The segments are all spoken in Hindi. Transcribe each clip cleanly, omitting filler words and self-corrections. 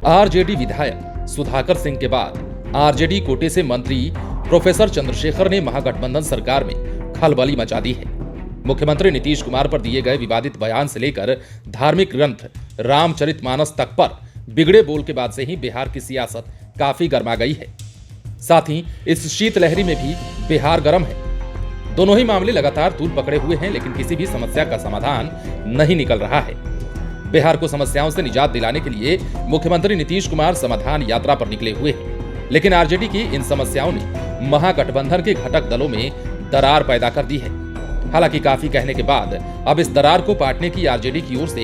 आरजेडी विधायक सुधाकर सिंह के बाद आरजेडी कोटे से मंत्री प्रोफेसर चंद्रशेखर ने महागठबंधन सरकार में खलबली मचा दी है। मुख्यमंत्री नीतीश कुमार पर दिए गए विवादित बयान से लेकर धार्मिक ग्रंथ रामचरितमानस तक पर बिगड़े बोल के बाद से ही बिहार की सियासत काफी गर्मा गई है। साथ ही इस शीतलहरी में भी बिहार गर्म है। दोनों ही मामले लगातार तूल पकड़े हुए हैं, लेकिन किसी भी समस्या का समाधान नहीं निकल रहा है। बिहार को समस्याओं से निजात दिलाने के लिए मुख्यमंत्री नीतीश कुमार समाधान यात्रा पर निकले हुए हैं, लेकिन आरजेडी की इन समस्याओं ने महागठबंधन के घटक दलों में दरार पैदा कर दी है। हालांकि काफी कहने के बाद अब इस दरार को पाटने की आरजेडी की ओर से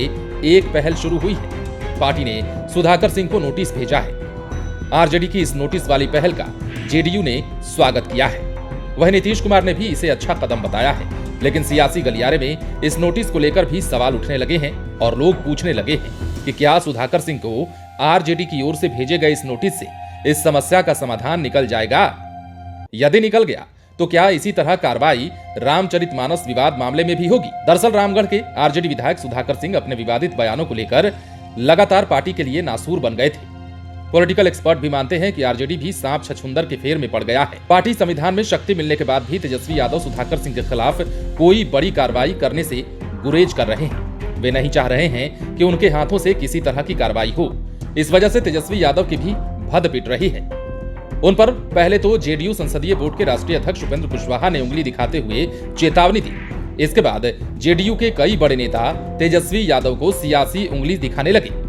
एक पहल शुरू हुई है। पार्टी ने सुधाकर सिंह को नोटिस भेजा है। आरजेडी की इस नोटिस वाली पहल का जेडीयू ने स्वागत किया है। वह नीतीश कुमार ने भी इसे अच्छा कदम बताया है, लेकिन सियासी गलियारे में इस नोटिस को लेकर भी सवाल उठने लगे हैं और लोग पूछने लगे हैं कि क्या सुधाकर सिंह को आरजेडी की ओर से भेजे गए इस नोटिस से इस समस्या का समाधान निकल जाएगा। यदि निकल गया तो क्या इसी तरह कार्रवाई रामचरितमानस विवाद मामले में भी होगी। दरअसल रामगढ़ के आरजेडी विधायक सुधाकर सिंह अपने विवादित बयानों को लेकर लगातार पार्टी के लिए नासूर बन गए थे। पॉलिटिकल एक्सपर्ट भी मानते हैं कि आरजेडी भी सांप छछूंदर के फेर में पड़ गया है। पार्टी संविधान में शक्ति मिलने के बाद भी तेजस्वी यादव सुधाकर सिंह के खिलाफ कोई बड़ी कार्रवाई करने से गुरेज कर रहे हैं। वे नहीं चाह रहे हैं कि उनके हाथों से किसी तरह की कार्रवाई हो। इस वजह से तेजस्वी यादव की भी भद पिट रही है। उन पर पहले तो जेडीयू संसदीय बोर्ड के राष्ट्रीय अध्यक्ष उपेंद्र कुशवाहा ने उंगली दिखाते हुए चेतावनी दी। इसके बाद जेडीयू के कई बड़े नेता तेजस्वी यादव को सियासी उंगली दिखाने लगे।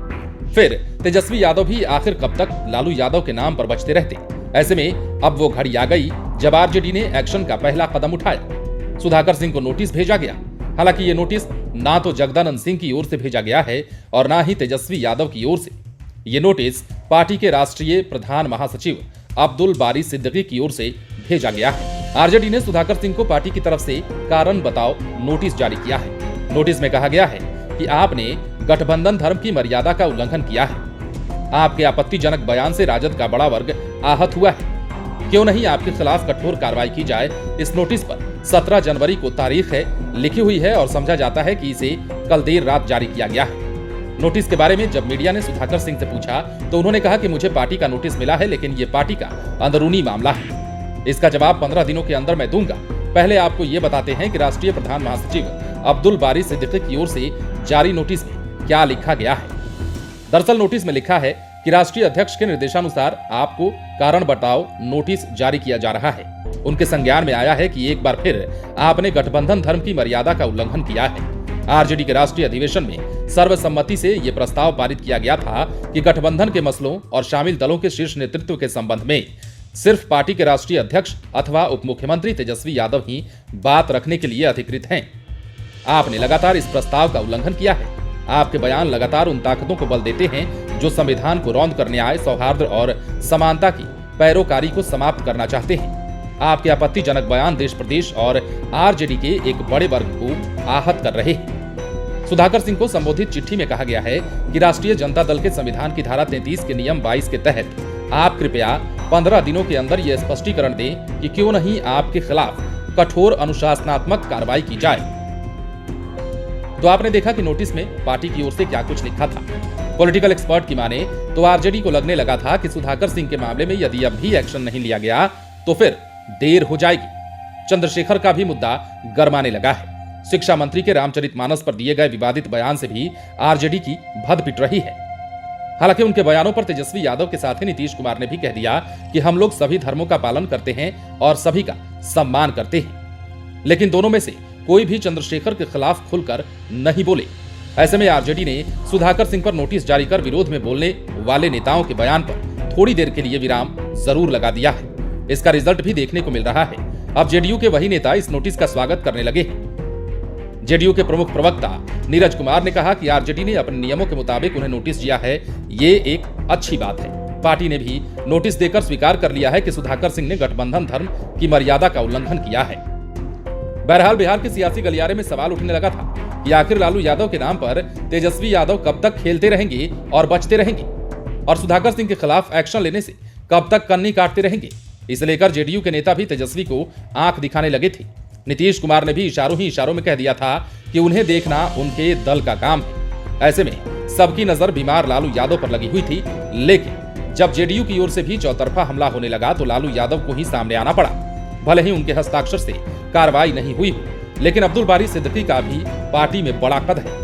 फिर तेजस्वी यादव भी आखिर कब तक लालू यादव के नाम पर बचते रहते। ऐसे में अब वो घड़ी आ गई जब आरजेडी ने एक्शन का पहला कदम उठाया। सुधाकर सिंह को नोटिस भेजा गया। हालांकि ये नोटिस ना तो जगदानंद सिंह की ओर से भेजा गया है और ना ही तेजस्वी यादव की ओर से। ये नोटिस पार्टी के राष्ट्रीय प्रधान महासचिव अब्दुल बारी सिद्दीकी की ओर से भेजा गया है। आरजेडी ने सुधाकर सिंह को पार्टी की तरफ से कारण बताओ नोटिस जारी किया है। नोटिस में कहा गया है कि आपने गठबंधन धर्म की मर्यादा का उल्लंघन किया है। आपके आपत्तिजनक बयान से राजद का बड़ा वर्ग आहत हुआ है। क्यों नहीं आपके खिलाफ कठोर कार्रवाई की जाए। इस नोटिस पर 17 जनवरी को तारीख है लिखी हुई है और समझा जाता है कि इसे कल देर रात जारी किया गया है। नोटिस के बारे में जब मीडिया ने सुधाकर सिंह से पूछा तो उन्होंने कहा कि मुझे पार्टी का नोटिस मिला है, लेकिन ये पार्टी का अंदरूनी मामला है। इसका जवाब 15 दिनों के अंदर मैं दूंगा। पहले आपको ये बताते हैं कि राष्ट्रीय प्रधान महासचिव अब्दुल बारी सिद्दीकी की ओर से जारी नोटिस में क्या लिखा गया है। दरअसल नोटिस में लिखा है कि राष्ट्रीय अध्यक्ष के निर्देशानुसार आपको कारण बताओ नोटिस जारी किया जा रहा है। उनके संज्ञान में आया है कि एक बार फिर आपने गठबंधन धर्म की मर्यादा का उल्लंघन किया है। आरजेडी के राष्ट्रीय अधिवेशन में सर्वसम्मति से यह प्रस्ताव पारित किया गया था कि गठबंधन के मसलों और शामिल दलों के शीर्ष नेतृत्व के संबंध में सिर्फ पार्टी के राष्ट्रीय अध्यक्ष अथवा उप मुख्यमंत्री तेजस्वी यादव ही बात रखने के लिए अधिकृत हैं। आपने लगातार इस प्रस्ताव का उल्लंघन किया है। आपके बयान लगातार उन ताकतों को बल देते हैं जो संविधान को रौंद करने आए सौहार्द और समानता की पैरोकारी को समाप्त करना चाहते हैं। आपके आपत्तिजनक बयान देश प्रदेश और आरजेडी के एक बड़े वर्ग को आहत कर रहे हैं। सुधाकर सिंह को संबोधित चिट्ठी में कहा गया है कि राष्ट्रीय जनता दल के संविधान की धारा 33 के नियम 22 के तहत आप कृपया 15 दिनों के अंदर यह स्पष्टीकरण दें कि क्यों नहीं आपके खिलाफ कठोर अनुशासनात्मक कार्रवाई की जाए। तो आपने देखा कि नोटिस में पार्टी की ओर से क्या कुछ लिखा था। पॉलिटिकल एक्सपर्ट की माने तो आरजेडी को लगने लगा था कि सुधाकर सिंह के मामले में यदि अब भी एक्शन नहीं लिया गया तो फिर देर हो जाएगी। चंद्रशेखर का भी मुद्दा गरमाने लगा है। शिक्षा मंत्री के रामचरितमानस पर दिए गए विवादित बयान से भी आरजेडी की भद पिट रही है। हालांकि उनके बयानों पर तेजस्वी यादव के साथ ही नीतीश कुमार ने भी कह दिया कि हम लोग सभी धर्मों का पालन करते हैं और सभी का सम्मान करते हैं, लेकिन दोनों में से कोई भी चंद्रशेखर के खिलाफ खुलकर नहीं बोले। ऐसे में आरजेडी ने सुधाकर सिंह पर नोटिस जारी कर विरोध में बोलने वाले नेताओं के बयान पर थोड़ी देर के लिए विराम जरूर लगा दिया है। इसका रिजल्ट भी देखने को मिल रहा है। अब जेडीयू के वही नेता इस नोटिस का स्वागत करने लगे हैं। जेडीयू के प्रमुख प्रवक्ता नीरज कुमार ने कहा कि आरजेडी ने अपने नियमों के मुताबिक उन्हें नोटिस दिया है, ये एक अच्छी बात है। पार्टी ने भी नोटिस देकर स्वीकार कर लिया है कि सुधाकर सिंह ने गठबंधन धर्म की मर्यादा का उल्लंघन किया है। बहरहाल बिहार के सियासी गलियारे में सवाल उठने लगा था कि आखिर लालू यादव के नाम पर तेजस्वी यादव कब तक खेलते रहेंगे और बचते रहेंगे, और सुधाकर सिंह के खिलाफ एक्शन लेने से कब तक कन्नी काटते रहेंगे। इसे लेकर जेडीयू के नेता भी तेजस्वी को आंख दिखाने लगे थे। नीतीश कुमार ने भी इशारों ही इशारों में कह दिया था कि उन्हें देखना उनके दल का काम है। ऐसे में सबकी नजर बीमार लालू यादव पर लगी हुई थी, लेकिन जब जेडीयू की ओर से भी चौतरफा हमला होने लगा तो लालू यादव को ही सामने आना पड़ा। भले ही उनके हस्ताक्षर से कार्रवाई नहीं हुई, लेकिन अब्दुल बारी सिद्दीकी का भी पार्टी में बड़ा कद है।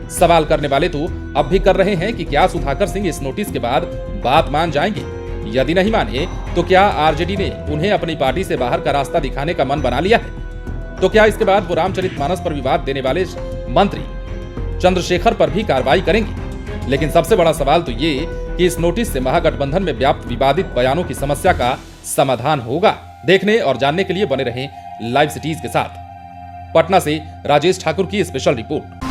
सवाल करने वाले तो अब भी कर रहे हैं कि क्या सुधाकर सिंह इस नोटिस के बाद बात मान जाएंगे? यदि नहीं माने तो क्या आरजेडी ने उन्हें अपनी पार्टी से बाहर का रास्ता दिखाने का मन बना लिया है? तो क्या इसके बाद वो रामचरितमानस पर विवाद देने वाले मंत्री चंद्रशेखर पर भी कार्रवाई करेंगे? लेकिन सबसे बड़ा सवाल तो ये कि इस नोटिस से महागठबंधन में व्याप्त विवादित बयानों की समस्या का समाधान होगा। देखने और जानने के लिए बने रहें लाइव सिटीज के साथ। पटना से राजेश ठाकुर की स्पेशल रिपोर्ट।